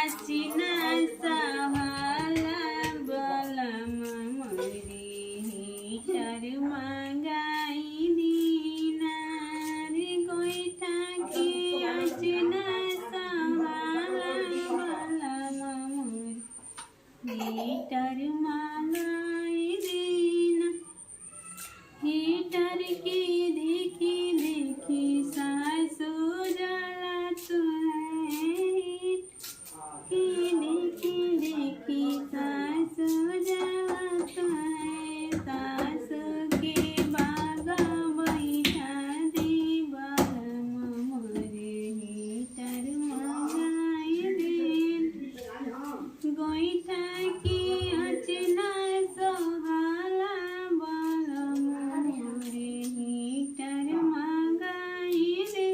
आसिना सहाला बलम मोरे हीटर मंगाई दीना रे गोइठा के आसिना सहाला बलम मोरे हीटर मंगाई दीना। हीटर के देखी देखी सासू जलत है कि देखी देखी सासू जलत है। सासू के बागा बैठा दे बलम मोरे हीटर मंगाई दे। गोइठा के अचना सोहाला बलम मोरे हीटर मंगाई दे।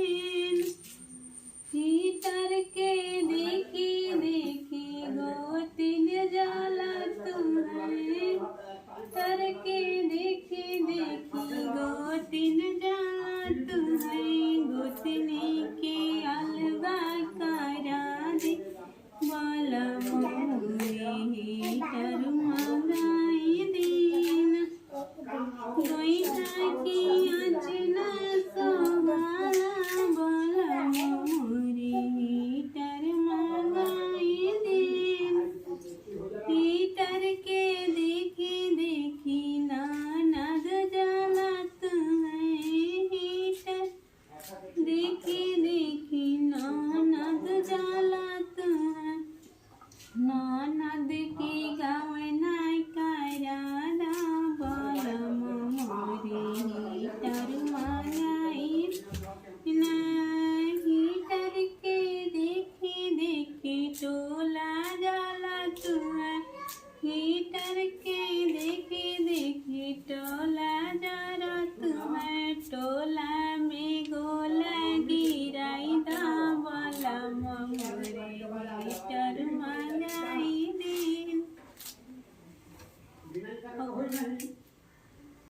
हीटर के देखी देखी गोतिन जलत है। हीटर के देखी देखी गोतिन जलत है। गोतनी के अलगा करा दे बलम मोरे हीटर मंगाई देना। गोइठा के अचना सोहाला बलम मोरे हीटर मंगाई देना। हीटर के देखी देखी ननद जलत है। हीटर देखी देखी ननद जलत है। ननद के गवना कराना बलम मोरे हीटर मंगाई ना। हीटर के देखी देखी तो